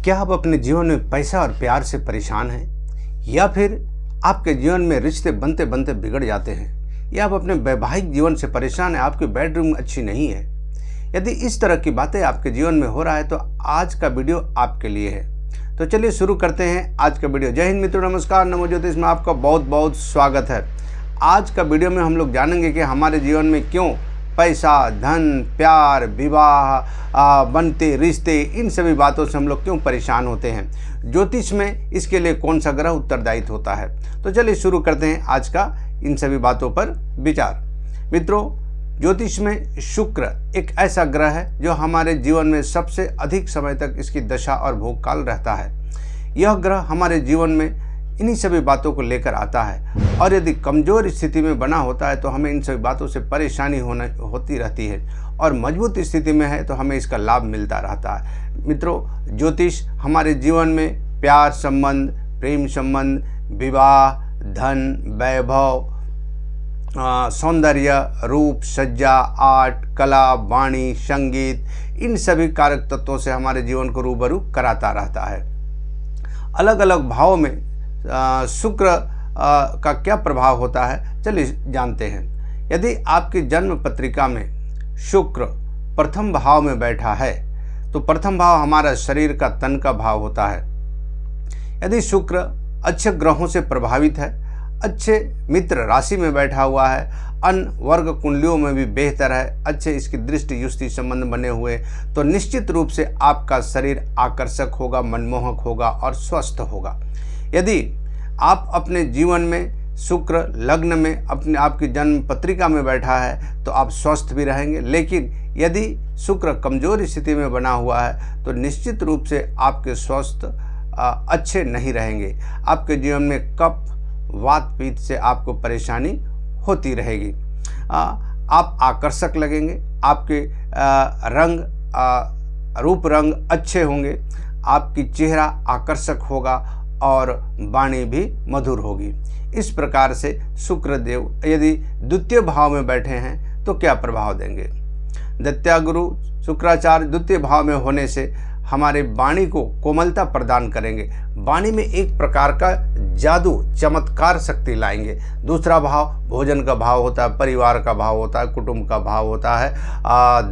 क्या आप अपने जीवन में पैसा और प्यार से परेशान हैं, या फिर आपके जीवन में रिश्ते बनते बनते बिगड़ जाते हैं, या आप अपने वैवाहिक जीवन से परेशान हैं, आपकी बेडरूम अच्छी नहीं है? यदि इस तरह की बातें आपके जीवन में हो रहा है तो आज का वीडियो आपके लिए है। तो चलिए शुरू करते हैं आज का वीडियो। जय हिंद मित्रों, नमस्कार। नमो ज्योतिष में आपका बहुत बहुत स्वागत है। आज का वीडियो में हम लोग जानेंगे कि हमारे जीवन में क्यों पैसा, धन, प्यार, विवाह, बनते रिश्ते, इन सभी बातों से हम लोग क्यों परेशान होते हैं। ज्योतिष में इसके लिए कौन सा ग्रह उत्तरदायित्व होता है। तो चलिए शुरू करते हैं आज का इन सभी बातों पर विचार। मित्रों, ज्योतिष में शुक्र एक ऐसा ग्रह है जो हमारे जीवन में सबसे अधिक समय तक इसकी दशा और भोगकाल रहता है। यह ग्रह हमारे जीवन में इन्हीं सभी बातों को लेकर आता है, और यदि कमज़ोर स्थिति में बना होता है तो हमें इन सभी बातों से परेशानी होती रहती है, और मजबूत स्थिति में है तो हमें इसका लाभ मिलता रहता है। मित्रों, ज्योतिष हमारे जीवन में प्यार संबंध, प्रेम संबंध, विवाह, धन, वैभव, सौंदर्य, रूप, सज्जा, आर्ट, कला, वाणी, संगीत, इन सभी कारक तत्वों से हमारे जीवन को रूबरू कराता रहता है। अलग अलग भावों में शुक्र का क्या प्रभाव होता है, चलिए जानते हैं। यदि आपकी जन्म पत्रिका में शुक्र प्रथम भाव में बैठा है तो प्रथम भाव हमारा शरीर का, तन का भाव होता है। यदि शुक्र अच्छे ग्रहों से प्रभावित है, अच्छे मित्र राशि में बैठा हुआ है, अन्य वर्ग कुंडलियों में भी बेहतर है, अच्छे इसकी दृष्टि युष्टि संबंध बने हुए, तो निश्चित रूप से आपका शरीर आकर्षक होगा, मनमोहक होगा और स्वस्थ होगा। यदि आप अपने जीवन में शुक्र लग्न में आपकी जन्म पत्रिका में बैठा है तो आप स्वस्थ भी रहेंगे, लेकिन यदि शुक्र कमजोर स्थिति में बना हुआ है तो निश्चित रूप से आपके स्वास्थ्य अच्छे नहीं रहेंगे। आपके जीवन में कफ, वात, पित्त से आपको परेशानी होती रहेगी। आप आकर्षक लगेंगे, आपके रूप रंग अच्छे होंगे, आपकी चेहरा आकर्षक होगा और वाणी भी मधुर होगी। इस प्रकार से शुक्र देव यदि द्वितीय भाव में बैठे हैं तो क्या प्रभाव देंगे। दैत्या गुरु शुक्राचार्य द्वितीय भाव में होने से हमारे वाणी को कोमलता प्रदान करेंगे, वाणी में एक प्रकार का जादू, चमत्कार शक्ति लाएंगे। दूसरा भाव भोजन का भाव होता है, परिवार का भाव होता है, कुटुंब का भाव होता है,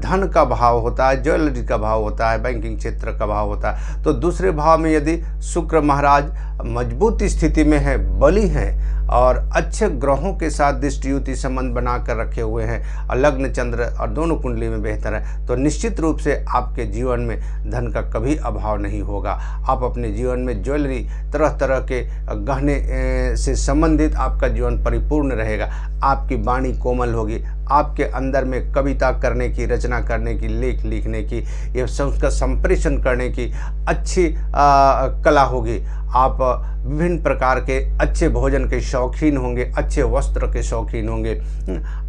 धन का भाव होता है, ज्वेलरी का भाव होता है, बैंकिंग क्षेत्र का भाव होता है। तो दूसरे भाव में यदि शुक्र महाराज मजबूत स्थिति में है, बली हैं और अच्छे ग्रहों के साथ दृष्टि युति संबंध बनाकर रखे हुए हैं, और लग्न चंद्र और दोनों कुंडली में बेहतर है, तो निश्चित रूप से आपके जीवन में धन का कभी अभाव नहीं होगा। आप अपने जीवन में ज्वेलरी, तरह तरह के गहने से संबंधित आपका जीवन परिपूर्ण रहेगा। आपकी वाणी कोमल होगी, आपके अंदर में कविता करने की, रचना करने की, लेख लिखने की, ये उसका संप्रेषण करने की अच्छी कला होगी। आप विभिन्न प्रकार के अच्छे भोजन के शौकीन होंगे, अच्छे वस्त्र के शौकीन होंगे।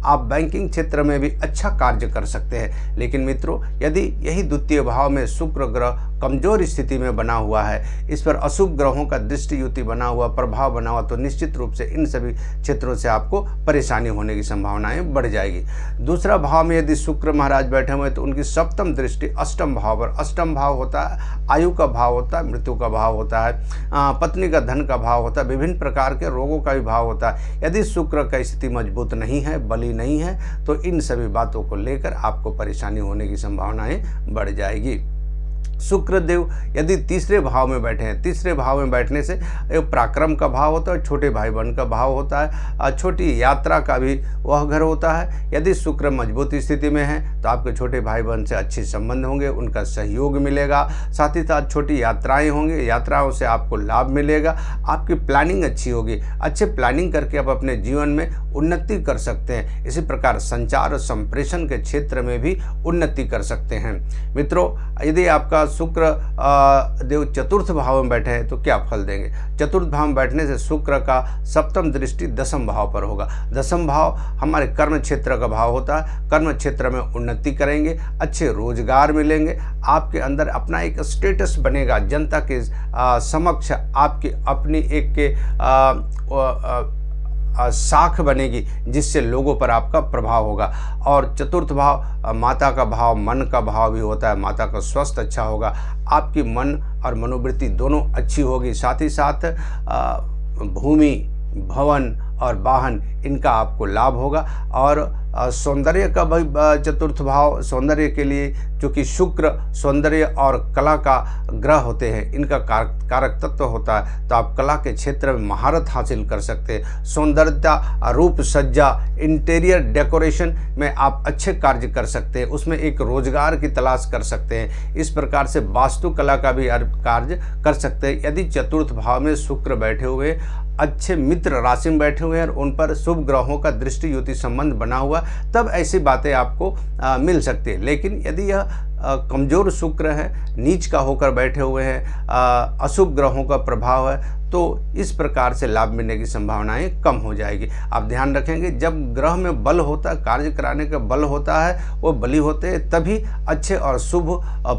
आप बैंकिंग क्षेत्र में भी अच्छा कार्य कर सकते हैं। लेकिन मित्रों, यदि यही द्वितीय भाव में शुक्र ग्रह कमजोर स्थिति में बना हुआ है, इस पर अशुभ ग्रहों का दृष्टि युति बना हुआ, प्रभाव बना हुआ, तो निश्चित रूप से इन सभी क्षेत्रों से आपको परेशानी होने की संभावनाएं बढ़ जाएगी। दूसरा भाव में यदि शुक्र महाराज बैठे हुए हैं तो उनकी सप्तम दृष्टि अष्टम भाव पर, अष्टम भाव होता है आयु का भाव होता है, मृत्यु का भाव होता है, पत्नी का धन का भाव होता है, विभिन्न प्रकार के रोगों का भी भाव होता है। यदि शुक्र का स्थिति मजबूत नहीं है, बली नहीं है, तो इन सभी बातों को लेकर आपको परेशानी होने की संभावनाएं बढ़ जाएगी। शुक्र देव यदि तीसरे भाव में बैठे हैं, तीसरे भाव में बैठने से एक पराक्रम का भाव होता है, छोटे भाई बहन का भाव होता है, छोटी यात्रा का भी वह घर होता है। यदि शुक्र मजबूत स्थिति में है तो आपके छोटे भाई बहन से अच्छे संबंध होंगे, उनका सहयोग मिलेगा, साथ ही साथ छोटी यात्राएं होंगी, यात्राओं से आपको लाभ मिलेगा, आपकी प्लानिंग अच्छी होगी। अच्छे प्लानिंग करके आप अपने जीवन में उन्नति कर सकते हैं। इसी प्रकार संचार और संप्रेषण के क्षेत्र में भी उन्नति कर सकते हैं। मित्रों, यदि आपका शुक्र देव चतुर्थ भाव में बैठे हैं तो क्या फल देंगे। चतुर्थ भाव में बैठने से शुक्र का सप्तम दृष्टि दसम भाव पर होगा। दसम भाव हमारे कर्म क्षेत्र का भाव होता है, कर्म क्षेत्र में उन्नति करेंगे, अच्छे रोजगार मिलेंगे, आपके अंदर अपना एक स्टेटस बनेगा, जनता के समक्ष आपकी अपनी एक शाख बनेगी जिससे लोगों पर आपका प्रभाव होगा। और चतुर्थ भाव माता का भाव, मन का भाव भी होता है। माता का स्वास्थ्य अच्छा होगा, आपकी मन और मनोवृत्ति दोनों अच्छी होगी। साथ ही साथ भूमि, भवन और वाहन, इनका आपको लाभ होगा। और सौंदर्य का भाई चतुर्थ भाव सौंदर्य के लिए, क्योंकि शुक्र सौंदर्य और कला का ग्रह होते हैं, इनका कारक तत्व होता है, तो आप कला के क्षेत्र में महारत हासिल कर सकते हैं। सौंदर्यता, रूप सज्जा, इंटीरियर डेकोरेशन में आप अच्छे कार्य कर सकते हैं, उसमें एक रोजगार की तलाश कर सकते हैं। इस प्रकार से वास्तुकला का भी कार्य कर सकते हैं। यदि चतुर्थ भाव में शुक्र बैठे हुए, अच्छे मित्र राशि में बैठे हुए हैं और उन पर शुभ ग्रहों का दृष्टि युति संबंध बना हुआ, तब ऐसी बातें आपको मिल सकती है। लेकिन यदि यह कमजोर शुक्र है, नीच का होकर बैठे हुए हैं, अशुभ ग्रहों का प्रभाव है, तो इस प्रकार से लाभ मिलने की संभावनाएं कम हो जाएगी। आप ध्यान रखेंगे, जब ग्रह में बल होता है, कार्य कराने का बल होता है, वो बली होते हैं, तभी अच्छे और शुभ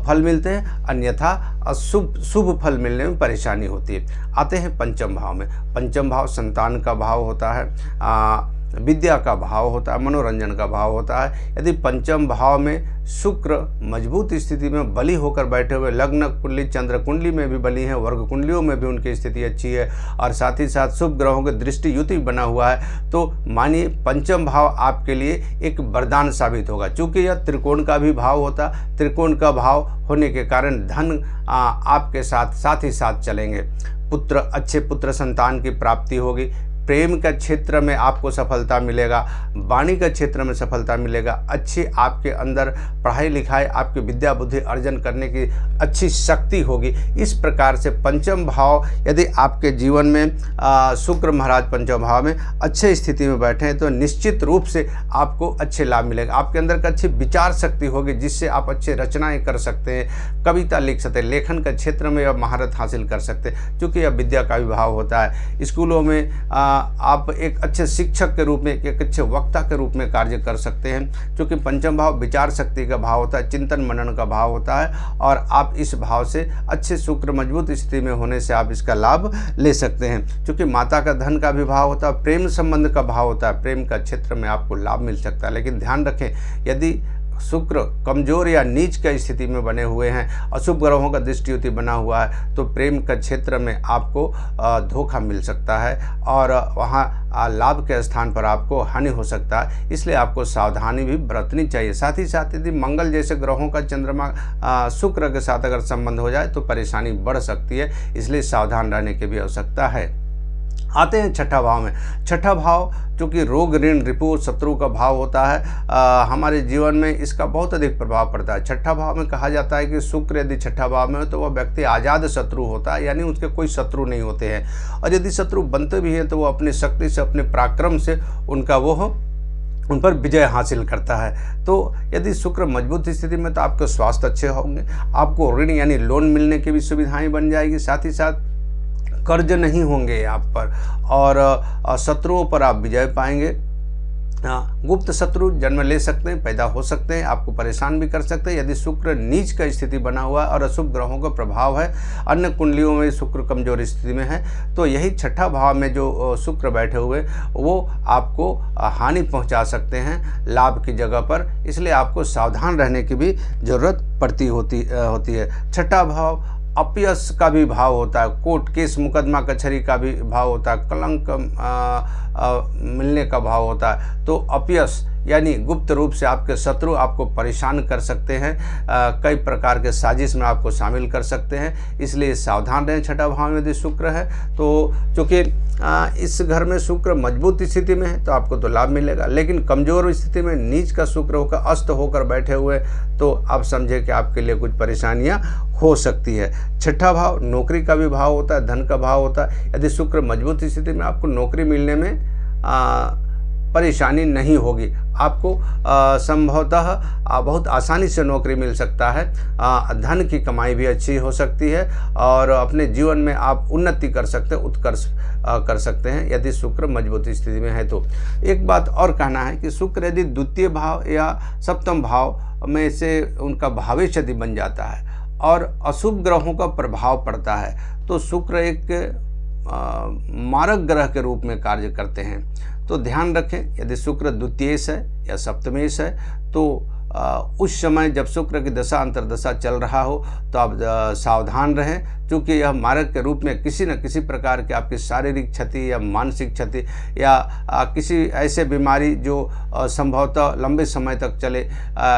फल मिलते हैं, अन्यथा शुभ फल मिलने में परेशानी होती है। आते हैं पंचम भाव में। पंचम भाव संतान का भाव होता है, विद्या का भाव होता है, मनोरंजन का भाव होता है। यदि पंचम भाव में शुक्र मजबूत स्थिति में बली होकर बैठे हुए, लग्न कुंडली, चंद्र कुंडली में भी बली है, वर्ग कुंडलियों में भी उनकी स्थिति अच्छी है, और साथ ही साथ शुभ ग्रहों की दृष्टि युति बना हुआ है, तो मानिए पंचम भाव आपके लिए एक वरदान साबित होगा। चूँकि यह त्रिकोण का भी भाव होता, त्रिकोण का भाव होने के कारण धन आपके साथ ही साथ चलेंगे। पुत्र, अच्छे पुत्र संतान की प्राप्ति होगी। प्रेम का क्षेत्र में आपको सफलता मिलेगा, वाणी का क्षेत्र में सफलता मिलेगा। अच्छी आपके अंदर पढ़ाई लिखाई, आपकी विद्या बुद्धि अर्जन करने की अच्छी शक्ति होगी। इस प्रकार से पंचम भाव यदि आपके जीवन में शुक्र महाराज पंचम भाव में अच्छे स्थिति में बैठे हैं, तो निश्चित रूप से आपको अच्छे लाभ मिलेगा। आपके अंदर का अच्छी विचार शक्ति होगी, जिससे आप अच्छे रचनाएं कर सकते हैं, कविता लिख सकते हैं, लेखन के क्षेत्र में आप महारत हासिल कर सकते हैं, क्योंकि यह विद्या का भी भाव होता है। स्कूलों में आप एक अच्छे शिक्षक के रूप में, एक अच्छे वक्ता के रूप में कार्य कर सकते हैं, क्योंकि पंचम भाव विचार शक्ति का भाव होता है, चिंतन मनन का भाव होता है, और आप इस भाव से अच्छे शुक्र मजबूत स्थिति में होने से आप इसका लाभ ले सकते हैं। क्योंकि माता का धन का भी भाव होता है, प्रेम संबंध का भाव होता है, प्रेम का क्षेत्र में आपको लाभ मिल सकता है। लेकिन ध्यान रखें, यदि शुक्र कमजोर या नीच की स्थिति में बने हुए हैं, अशुभ ग्रहों का दृष्टि युति बना हुआ है, तो प्रेम का क्षेत्र में आपको धोखा मिल सकता है, और वहाँ लाभ के स्थान पर आपको हानि हो सकता है। इसलिए आपको सावधानी भी बरतनी चाहिए। साथ ही साथ यदि मंगल जैसे ग्रहों का चंद्रमा शुक्र के साथ अगर संबंध हो जाए, तो परेशानी बढ़ सकती है, इसलिए सावधान रहने की भी आवश्यकता है। आते हैं छठा भाव में। छठा भाव चूँकि रोग, ऋण, रिपु, शत्रु का भाव होता है, हमारे जीवन में इसका बहुत अधिक प्रभाव पड़ता है। छठा भाव में कहा जाता है कि शुक्र यदि छठा भाव में हो, तो वह व्यक्ति आज़ाद शत्रु होता है, यानी उसके कोई शत्रु नहीं होते हैं, और यदि शत्रु बनते भी हैं तो वो अपनी शक्ति से, अपने पराक्रम से उन पर विजय हासिल करता है। तो यदि शुक्र मजबूत स्थिति में, तो आपके स्वास्थ्य अच्छे होंगे, आपको ऋण यानी लोन मिलने की भी सुविधाएं बन जाएगी, साथ ही साथ कर्ज नहीं होंगे आप पर, और शत्रुओं पर आप विजय पाएंगे। गुप्त शत्रु जन्म ले सकते हैं, पैदा हो सकते हैं, आपको परेशान भी कर सकते हैं यदि शुक्र नीच का स्थिति बना हुआ है और अशुभ ग्रहों का प्रभाव है। अन्य कुंडलियों में शुक्र कमजोर स्थिति में है, तो यही छठा भाव में जो शुक्र बैठे हुए वो आपको हानि पहुंचा सकते हैं लाभ की जगह पर, इसलिए आपको सावधान रहने की भी जरूरत पड़ती होती है। छठा भाव अपयश का भी भाव होता है, कोर्ट केस मुकदमा कचहरी का भी भाव होता है, कलंक मिलने का भाव होता है। तो अपयश यानी गुप्त रूप से आपके शत्रु आपको परेशान कर सकते हैं, कई प्रकार के साजिश में आपको शामिल कर सकते हैं, इसलिए सावधान रहें। छठा भाव में यदि शुक्र है, तो चूँकि इस घर में शुक्र मजबूत स्थिति में है तो आपको तो लाभ मिलेगा, लेकिन कमज़ोर स्थिति में नीच का शुक्र होकर अस्त होकर बैठे हुए, तो आप समझे कि आपके लिए कुछ परेशानियां हो सकती है। छठा भाव नौकरी का भी भाव होता है, धन का भाव होता है। यदि शुक्र मजबूत स्थिति में, आपको नौकरी मिलने में परेशानी नहीं होगी, आपको संभवतः बहुत आसानी से नौकरी मिल सकता है, धन की कमाई भी अच्छी हो सकती है, और अपने जीवन में आप उन्नति कर सकते हैं, उत्कर्ष कर सकते हैं यदि शुक्र मजबूत स्थिति में है। तो एक बात और कहना है कि शुक्र यदि द्वितीय भाव या सप्तम भाव में से उनका भावेश यदि बन जाता है और अशुभ ग्रहों का प्रभाव पड़ता है, तो शुक्र एक मारक ग्रह के रूप में कार्य करते हैं। तो ध्यान रखें, यदि शुक्र द्वितीयेश है या सप्तमेश है तो उस समय जब शुक्र की दशा अंतर्दशा चल रहा हो तो आप सावधान रहें, क्योंकि यह मारक के रूप में किसी न किसी प्रकार की आपकी शारीरिक क्षति या मानसिक क्षति या किसी ऐसे बीमारी जो संभवतः लंबे समय तक चले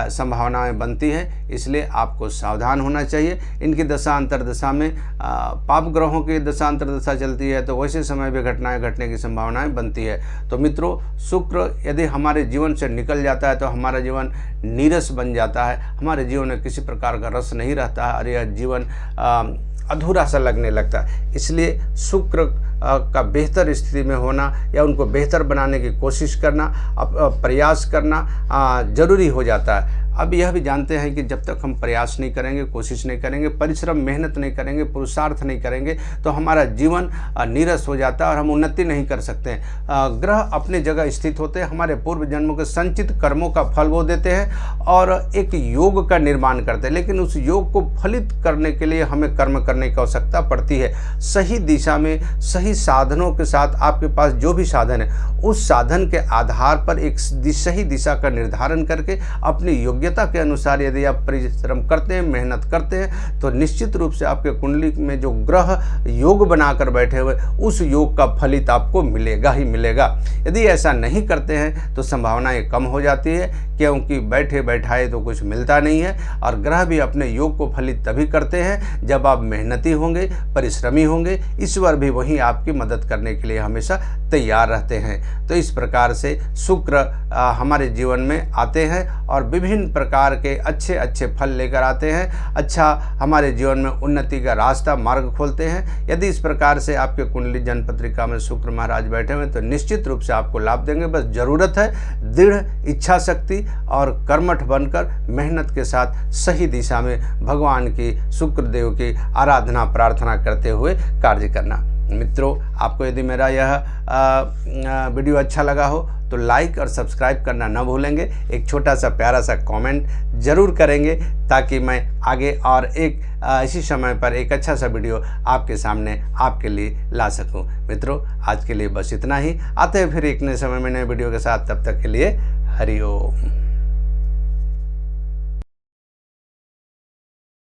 संभावनाएं बनती है। इसलिए आपको सावधान होना चाहिए। इनकी दशा अंतर्दशा में पाप ग्रहों की दशा अंतर्दशा चलती है तो वैसे समय भी घटनाएं घटने की संभावनाएं बनती है। तो मित्रों, शुक्र यदि हमारे जीवन से निकल जाता है तो हमारा जीवन नीरस बन जाता है, हमारे जीवन में किसी प्रकार का रस नहीं रहता है और यह जीवन अधूरा सा लगने लगता है। इसलिए शुक्र का बेहतर स्थिति में होना या उनको बेहतर बनाने की कोशिश करना, प्रयास करना जरूरी हो जाता है। अब यह भी जानते हैं कि जब तक हम प्रयास नहीं करेंगे, कोशिश नहीं करेंगे, परिश्रम मेहनत नहीं करेंगे, पुरुषार्थ नहीं करेंगे तो हमारा जीवन नीरस हो जाता है और हम उन्नति नहीं कर सकते हैं। ग्रह अपने जगह स्थित होते हैं, हमारे पूर्व जन्मों के संचित कर्मों का फल वो देते हैं और एक योग का निर्माण करते हैं। लेकिन उस योग को फलित करने के लिए हमें कर्म करने की आवश्यकता पड़ती है। सही दिशा में सही साधनों के साथ आपके पास जो भी साधन है उस साधन के आधार पर एक सही दिशा का निर्धारण करके अपनी योग्यता के अनुसार यदि आप परिश्रम करते हैं, मेहनत करते हैं तो निश्चित रूप से आपके कुंडली में जो ग्रह योग बनाकर बैठे हुए उस योग का फलित आपको मिलेगा ही मिलेगा। यदि ऐसा नहीं करते हैं तो संभावनाएं कम हो जाती है, क्योंकि बैठे बैठाए तो कुछ मिलता नहीं है। और ग्रह भी अपने योग को फलित तभी करते हैं जब आप मेहनती होंगे, परिश्रमी होंगे। ईश्वर भी वहीं आपकी मदद करने के लिए हमेशा तैयार रहते हैं। तो इस प्रकार से शुक्र हमारे जीवन में आते हैं और विभिन्न प्रकार के अच्छे अच्छे फल लेकर आते हैं। अच्छा, हमारे जीवन में उन्नति का रास्ता मार्ग खोलते हैं। यदि इस प्रकार से आपके कुंडली जन्म पत्रिका में शुक्र महाराज बैठे हुए तो निश्चित रूप से आपको लाभ देंगे। बस जरूरत है दृढ़ इच्छा शक्ति और कर्मठ बनकर मेहनत के साथ सही दिशा में भगवान की, शुक्रदेव की आराधना प्रार्थना करते हुए कार्य करना। मित्रों, आपको यदि मेरा यह वीडियो अच्छा लगा हो तो लाइक और सब्सक्राइब करना न भूलेंगे। एक छोटा सा प्यारा सा कमेंट जरूर करेंगे ताकि मैं आगे और एक इसी समय पर एक अच्छा सा वीडियो आपके सामने आपके लिए ला सकूं। मित्रों, आज के लिए बस इतना ही। आते हैं फिर एक नए समय में नए वीडियो के साथ। तब तक के लिए हरि ओम।